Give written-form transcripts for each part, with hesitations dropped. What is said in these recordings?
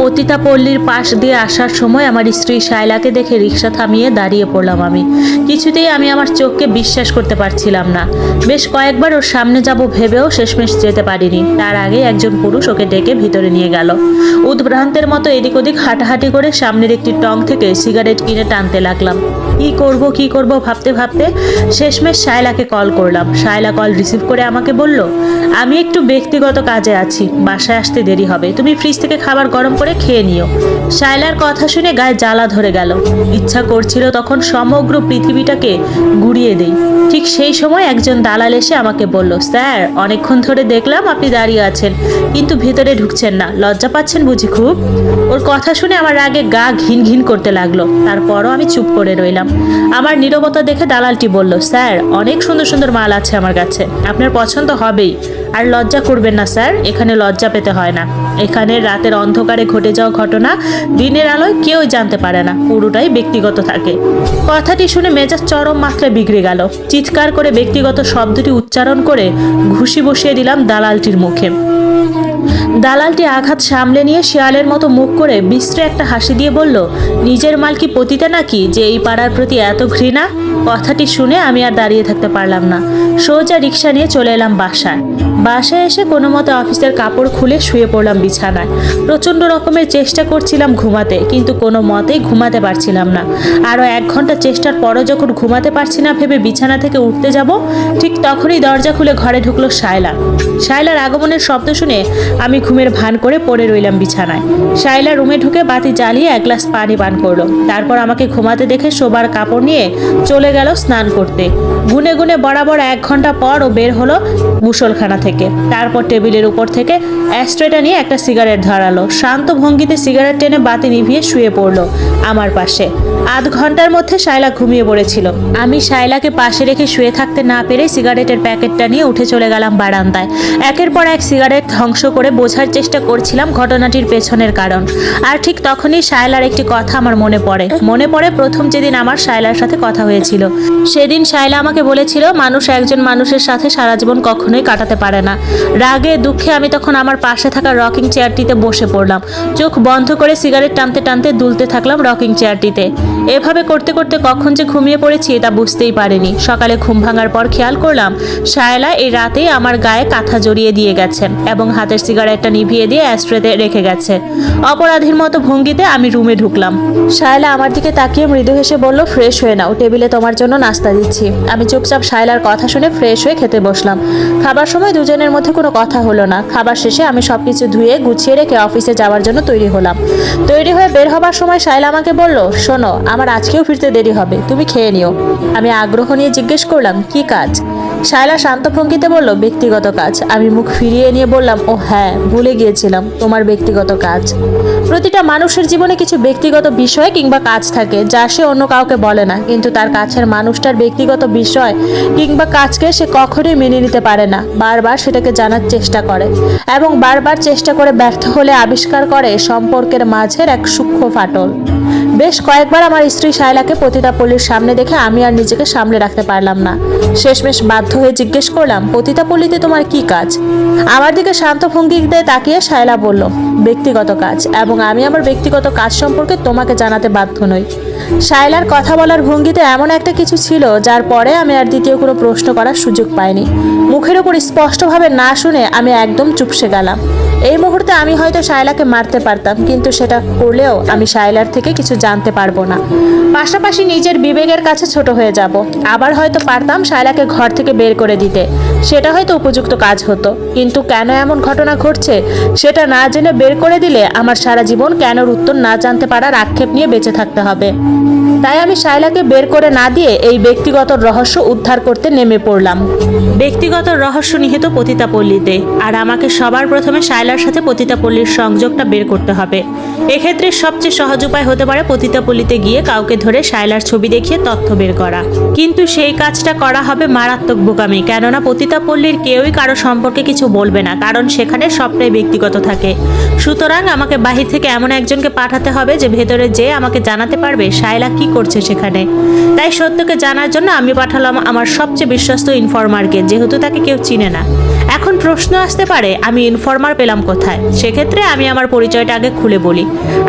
পতিতা পল্লীর পাশ দিয়ে আসার সময় আমার স্ত্রী শায়লাকে দেখে রিক্সা থামিয়ে দাঁড়িয়ে পড়লাম আমি। কিছুতেই আমি আমার চোখকে বিশ্বাস করতে পারছিলাম না। বেশ কয়েকবার ওর সামনে যাব ভেবেও শেষমেশ যেতে পারিনি। তার আগে একজন পুরুষ ওকে ডেকে ভিতরে নিয়ে গেল। উদ্ভ্রান্তের মতো এদিক ওদিক হাঁটাহাঁটি করে সামনের একটি টং থেকে সিগারেট কিনে টানতে লাগলাম। কি করব ভাবতে ভাবতে শেষমেশ শায়লাকে কল করলাম। শায়লা কল রিসিভ করে আমাকে বলল, আমি একটু ব্যক্তিগত কাজে আছি, বাসায় আসতে দেরি হবে, তুমি ফ্রিজ থেকে খাবার গরম করে খেয়ে নিও। শায়লার কথা শুনে গায়ে জ্বালা ধরে গেল। ইচ্ছা করছিল তখন সমগ্র পৃথিবীটাকে গুড়িয়ে দেই। ঠিক সেই সময় একজন দালাল এসে আমাকে বলল, স্যার অনেকক্ষণ ধরে দেখলাম আপনি দাঁড়িয়ে আছেন, কিন্তু ভেতরে ঢুকছেন না, লজ্জা পাচ্ছেন বুঝি খুব? ওর কথা শুনে আমার আগে গা ঘিন ঘিন করতে লাগলো। তারপরও আমি চুপ করে রইলাম। আমার নীরবতা দেখে দালালটি বলল, স্যার অনেক সুন্দর সুন্দর মাল আছে আমার কাছে, আপনার পছন্দ হবেই। আর লজ্জা করবেন না স্যার, এখানে লজ্জা পেতে হয় না। এখানে রাতের অন্ধকারে ঘটে যাওয়া ঘটনা দিনের আলোয় কেউই জানতে পারে না, পুরোটাই ব্যক্তিগত থাকে। কথাটি শুনে মেজাজ চরম মাত্রায় বিগড়ে গেল। চিৎকার করে ব্যক্তিগত শব্দটি উচ্চারণ করে ঘুষি বসিয়ে দিলাম দালালটির মুখে। দালালটি আঘাত সামলে নিয়ে শিয়ালের মতো মুখ করে বিশ্রী একটা হাসি দিয়ে বলল, নিজের মাল কি পতিতা নাকি যে এই পাড়ার প্রতি এত ঘৃণা? কথাটি শুনে আমি আর দাঁড়িয়ে থাকতে পারলাম না। সোজা রিক্সা নিয়ে চলে এলাম বাসায় এসে কোনো মতে অফিসের কাপড় খুলে শুয়ে পড়লাম বিছানায়। প্রচণ্ড রকমের চেষ্টা করছিলাম ঘুমাতে, কিন্তু কোনো মতেই ঘুমাতে পারছিলাম না। আরও 1 ঘন্টা চেষ্টার পরও যখন ঘুমাতে পারছি না ভেবে বিছানা থেকে উঠতে যাব, ঠিক তখনই দরজা খুলে ঘরে ঢুকলো শায়লার আগমনের শব্দ শুনে আমি ঘুমের ভান করে পড়ে রইলাম বিছানায়। শায়লা রুমে ঢুকে বাতি জ্বালিয়ে 1 গ্লাস পানি পান করলো। তারপর আমাকে ঘুমাতে দেখে শোবার কাপড় নিয়ে চলে গেল স্নান করতে। গুনে গুনে বরাবর 1 ঘন্টা পর ও বের হলো গোসলখানা থেকে। তারপর টেবিলের উপর থেকে অ্যাস্ট্রেটা নিয়ে একটা সিগারেট ধরালো। শান্ত ভঙ্গিতে সিগারেট টেনে বাতি নিভিয়ে শুয়ে পড়লো আমার পাশে। আধ ঘন্টার মধ্যে শায়লা ঘুমিয়ে পড়েছিল। আমি শায়লাকে পাশে রেখে শুয়ে থাকতে না পেরে সিগারেটের প্যাকেটটা নিয়ে উঠে চলে গেলাম বারান্দায়। একের পর এক সিগারেট ধ্বংস করে বোঝার চেষ্টা করছিলাম ঘটনাটির পেছনের কারণ। আর ঠিক তখনই শায়লার একটি কথা আমার মনে পড়ে প্রথম যেদিন আমার শায়লার সাথে কথা হয়েছিল। সেদিন শায়লা আমাকে বলেছিল, মানুষ একজন মানুষের সাথে সারা জীবন কখনোই কাটাতে পারে না। রাগে দুঃখে আমি তখন আমার পাশে থাকা রকিং চেয়ারটিতে বসে পড়লাম। চোখ বন্ধ করে সিগারেট টানতে টানতে দুলতে থাকলাম রকিং চেয়ারটিতে। এভাবে করতে করতে কখন যে ঘুমিয়ে পড়েছি তা বুঝতেই পারিনি। সকালে ঘুম ভাঙার পর খেয়াল করলাম শায়লা এই রাতেই আমার গায়ে কাঁথা জড়িয়ে দিয়ে গেছে এবং হাতের সিগারেটটা নিভিয়ে দিয়ে অ্যাস্ট্রেতে রেখে গেছে। অপরাধীর মতো ভঙ্গিতে আমি রুমে ঢুকলাম। শায়লা আমার দিকে তাকিয়ে মৃদু হেসে বলল, ফ্রেশ হয়ে নাও, টেবিলে তোমার জন্য নাস্তা দিচ্ছি। আমি চুপচাপ শায়লার কথা শুনে ফ্রেশ হয়ে খেতে বসলাম। খাবার সময় দুজনের মধ্যে কোনো কথা হলো না। খাবার শেষে আমি সবকিছু ধুয়ে গুছিয়ে রেখে অফিসে যাওয়ার জন্য তৈরি হলাম। তৈরি হয়ে বের হবার সময় শায়লা আমাকে বলল, শোনো আমার আজকেও ফিরতে দেরি হবে, তুমি খেয়ে নিও। আমি আগ্রহ নিয়ে জিজ্ঞেস করলাম, কি কাজ? শায়লা শান্ত ভঙ্গিতে বলল, ব্যক্তিগত কাজ। আমি মুখ ফিরিয়ে নিয়ে বললাম, ও হ্যাঁ, ভুলে গিয়েছিলাম, তোমার ব্যক্তিগত কাজ। প্রতিটা মানুষের জীবনে কিছু ব্যক্তিগত বিষয় কিংবা কাজ থাকে যা সে অন্য কাউকে বলে না, কিন্তু তার কাছের মানুষটার ব্যক্তিগত বিষয় কিংবা কাজকে সে কখনোই মেনে নিতে পারে না। বারবার সেটাকে জানার চেষ্টা করে এবং বারবার চেষ্টা করে ব্যর্থ হলে আবিষ্কার করে সম্পর্কের মাঝের এক সূক্ষ্ম ফাটল। বেশ কয়েকবার আমার স্ত্রী শায়লাকে পতিতা পল্লীর সামনে দেখে আমি আর নিজেকে সামলে রাখতে পারলাম না। শেষমেশ বাধ্য হয়ে জিজ্ঞেস করলাম, পতিতা পল্লীতে তোমার কি কাজ? আমার দিকে শান্ত ভঙ্গিতে তাকিয়ে শায়লা বলল, ব্যক্তিগত কাজ, এবং আমি আমার ব্যক্তিগত কাজ সম্পর্কে তোমাকে জানাতে বাধ্য নই। শায়লার কথা বলার ভঙ্গিতে এমন একটা কিছু ছিল যার পরে আমি আর দ্বিতীয় কোনো প্রশ্ন করার সুযোগ পাইনি। মুখের উপর স্পষ্টভাবে না শুনে আমি একদম চুপসে গেলাম। এই মুহূর্তে আমি হয়তো শায়লাকে মারতে পারতাম, কিন্তু সেটা করলেও আমি শায়লার থেকে কিছু জানতে পারবো না। পাশাপাশি নিজের বিবেকের কাছে ছোট হয়ে যাব। আবার হয়তো পারতাম শায়লাকে ঘর থেকে বের করে দিতে, সেটা হয়তো উপযুক্ত কাজ হতো। কিন্তু কেন এমন ঘটনা ঘটছে সেটা না জেনে বের করে দিলে আমার সারা জীবন কেনর উত্তর না জানতে পারার আক্ষেপ নিয়ে বেঁচে থাকতে হবে। তাই আমি শায়লাকে বের করে না দিয়ে এই ব্যক্তিগত রহস্য উদ্ধার করতে নেমে পড়লাম। ব্যক্তিগত রহস্য নিহিত পতিতা পল্লীতে, আর আমাকে সবার প্রথমে শায়লার সাথে পতিতা পল্লীর সংযোগটা বের করতে হবে। এক্ষেত্রে সবচেয়ে সহজ উপায় হতে পারে পতিতা পল্লীতে গিয়ে কাউকে ধরে শায়লার ছবি দেখিয়ে তথ্য বের করা। কিন্তু সেই কাজটা করা হবে মারাত্মক বোকামি, কেননা পতিতা পল্লীর কেউই কারো সম্পর্কে কিছু বলবে না, কারণ সেখানে সবটাই ব্যক্তিগত থাকে। সুতরাং আমাকে বাহির থেকে এমন একজনকে পাঠাতে হবে যে ভেতরে যেয়ে আমাকে জানাতে পারবে শায়লা কি করছে সেখানে। তাই সত্যকে জানার জন্য আমি পাঠালাম আমার সবচেয়ে বিশ্বস্ত ইনফরমারকে, যেহেতু তাকে কেউ চিনে না। এখন এখন প্রশ্ন আসতে পারে আমি ইনফরমার পেলাম কোথায়। সেক্ষেত্রে আমি আমার পরিচয়টা আগে খুলে বলি।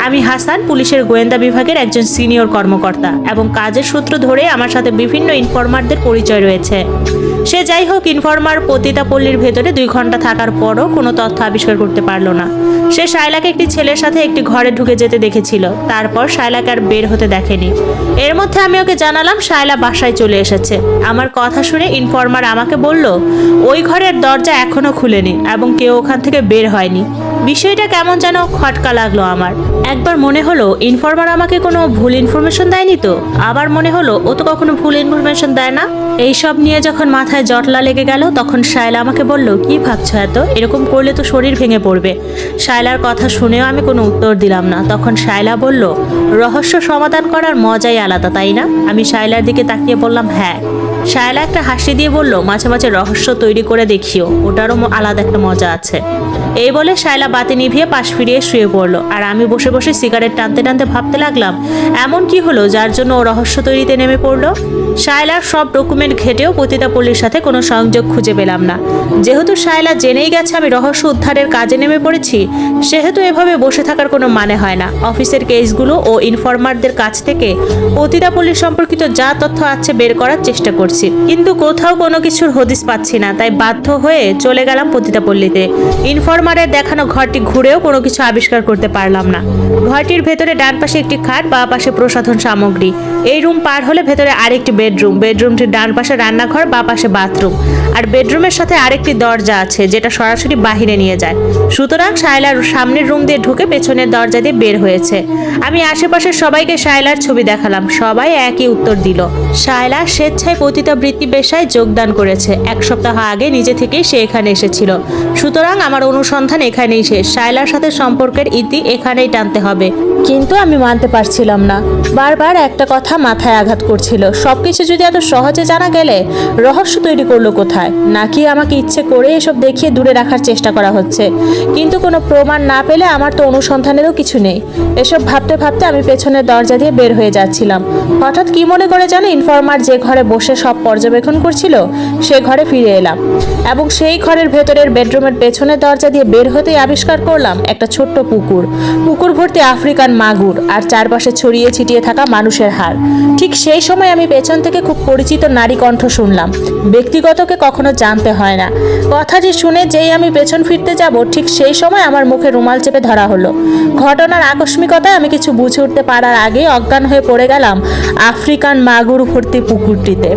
আমি হাসান, পুলিশের গোয়েন্দা বিভাগের একজন সিনিয়র কর্মকর্তা এবং কাজের সূত্র ধরে আমার সাথে বিভিন্ন ইনফরমারদের পরিচয় রয়েছে। সে যাই হোক, ইনফরমার পতিতাপল্লীর ভেতরে 2 ঘন্টা থাকার পরও কোনো তথ্য আবিষ্কার করতে পারলো না। সে শায়লাকে একটি ছেলের সাথে একটি ঘরে ঢুকে যেতে দেখেছিল, তারপর শায়লাকে আর বের হতে দেখেনি। এর মধ্যে আমি ওকে জানালাম শায়লা বাসায় চলে এসেছে। আমার কথা শুনে ইনফরমার আমাকে বলল ওই ঘরের দরজা এখনো খুলেনি এবং কেউ ওখান থেকে বের হয়নি। বিষয়টা কেমন যেন খটকা লাগলো আমার। একবার মনে হলো ইনফরমার আমাকে কোনো ভুল ইনফরমেশন দেয়নি তো, আবার মনে হলো ও তো কখনো ভুল ইনফরমেশন দেয় না। এইসব নিয়ে যখন মাথায় জটলা লেগে গেল তখন শায়লা আমাকে বলল, কি ভাবছো এত? এরকম করলে তো শরীর ভেঙে পড়বে। শায়লার কথা শুনেও আমি কোনো উত্তর দিলাম না। তখন শায়লা বলল, রহস্য সমাধান করার মজাই আলাদা, তাই না? আমি শায়লার দিকে তাকিয়ে বললাম, হ্যাঁ। শায়লা একটা হাসি দিয়ে বলল, মাঝে মাঝে রহস্য তৈরি করে দেখিও, ওটারও আলাদা একটা মজা আছে। এই বলে শায়লা বাতি নিভিয়ে পাশ ফিরিয়ে শুয়ে পড়লো, আর আমি বসে বসে সিগারেট টানতে টানতে ভাবতে লাগলাম এমন কি হলো যার জন্য ও রহস্য তৈরিতে নেমে পড়লো। শায়লার সব ডকুমেন্ট ঘেটেও পতিতাপল্লীর সাথে কোনো সংযোগ খুঁজে পেলাম না। যেহেতু শায়লা জেনেই গেছে আমি রহস্য উদ্ধারের কাজে নেমে পড়েছি, সেহেতু এভাবে বসে থাকার কোনো মানে হয় না। অফিসের কেসগুলো ও ইনফরমারদের কাছ থেকে পতিতাপল্লী সম্পর্কিত যা তথ্য আছে বের করার চেষ্টা করছি, কিন্তু কোথাও কোনো কিছুর হদিস পাচ্ছি না। তাই বাধ্য হয়ে চলে গেলাম পতিতাপল্লীতে। ইনফরমারের দেখানো ঘরটি ঘুরেও কোনো কিছু আবিষ্কার করতে পারলাম না। ঘরটির ভেতরে ডান পাশে একটি খাট, বাঁ পাশে প্রসাধন সামগ্রী। এই রুম পার হলে ভেতরে আরেকটি বেডরুম, বেডরুমটির ডান পাশে রান্নাঘর, বাঁ পাশে বাথরুম, আর বেডরুমের সাথে আরেকটি দরজা আছে যেটা সরাসরি বাহিরে নিয়ে যায়। সুতরাং শায়লার সামনের রুম দিয়ে ঢুকে পেছনের দরজা দিয়ে বের হয়েছে। আমি আশেপাশের সবাইকে শায়লার ছবি দেখালাম, সবাই একই উত্তর দিল। শায়লা স্বেচ্ছায় পতিতাবৃত্তি পেশায় যোগদান করেছে। 1 সপ্তাহ আগে নিজে থেকেই সে এখানে এসেছিল। সুতরাং আমার অনুসন্ধান এখানেই শেষ। শায়লার সাথে সম্পর্কের ইতি এখানেই টানতে হবে। কিন্তু আমি মানতে পারছিলাম না। বারবার একটা কথা মাথায় আঘাত করছিল, সবকিছু যদি এত সহজে জানা গেলে রহস্য তৈরি করলো কোথায়? নাকি আমাকে ইচ্ছে করে এসব দেখিয়ে দূরে রাখার চেষ্টা করা হচ্ছে? কিন্তু কোনো প্রমাণ না পেলে আমার তো অনুসন্ধানেরও কিছু নেই। এসব ভাবতে ভাবতে আমি পেছনের দরজা দিয়ে বের হয়ে যাচ্ছিলাম। হঠাৎ কি মনে করে জানো, ইনফরমার যে ঘরে বসে সব পর্যবেক্ষণ করছিল সে ঘরে ফিরে এলাম এবং সেই ঘরের ভেতরের বেডরুমের পেছনের দরজা দিয়ে বের হতেই আবিষ্কার করলাম একটা ছোট্ট পুকুর। পুকুর ভর্তি আফ্রিকান মাগুর আর চারপাশে ছড়িয়ে ছিটিয়ে থাকা মানুষের হাড়। ঠিক সেই সময় আমি পেছন থেকে খুব পরিচিত নারী কণ্ঠ শুনলাম। ব্যক্তিগতকে কখনো জানতে হয় না। কথাটি শুনে যেই আমি পেছন ফিরতে যাব ঠিক সেই সময় আমার মুখে রুমাল চেপে ধরা হলো। ঘটনার আকস্মিকতায় আমি কিছু বুঝে উঠতে পারার আগেই অজ্ঞান হয়ে পড়ে গেলাম আফ্রিকান মাগুর ভর্তি পুকুরটিতে।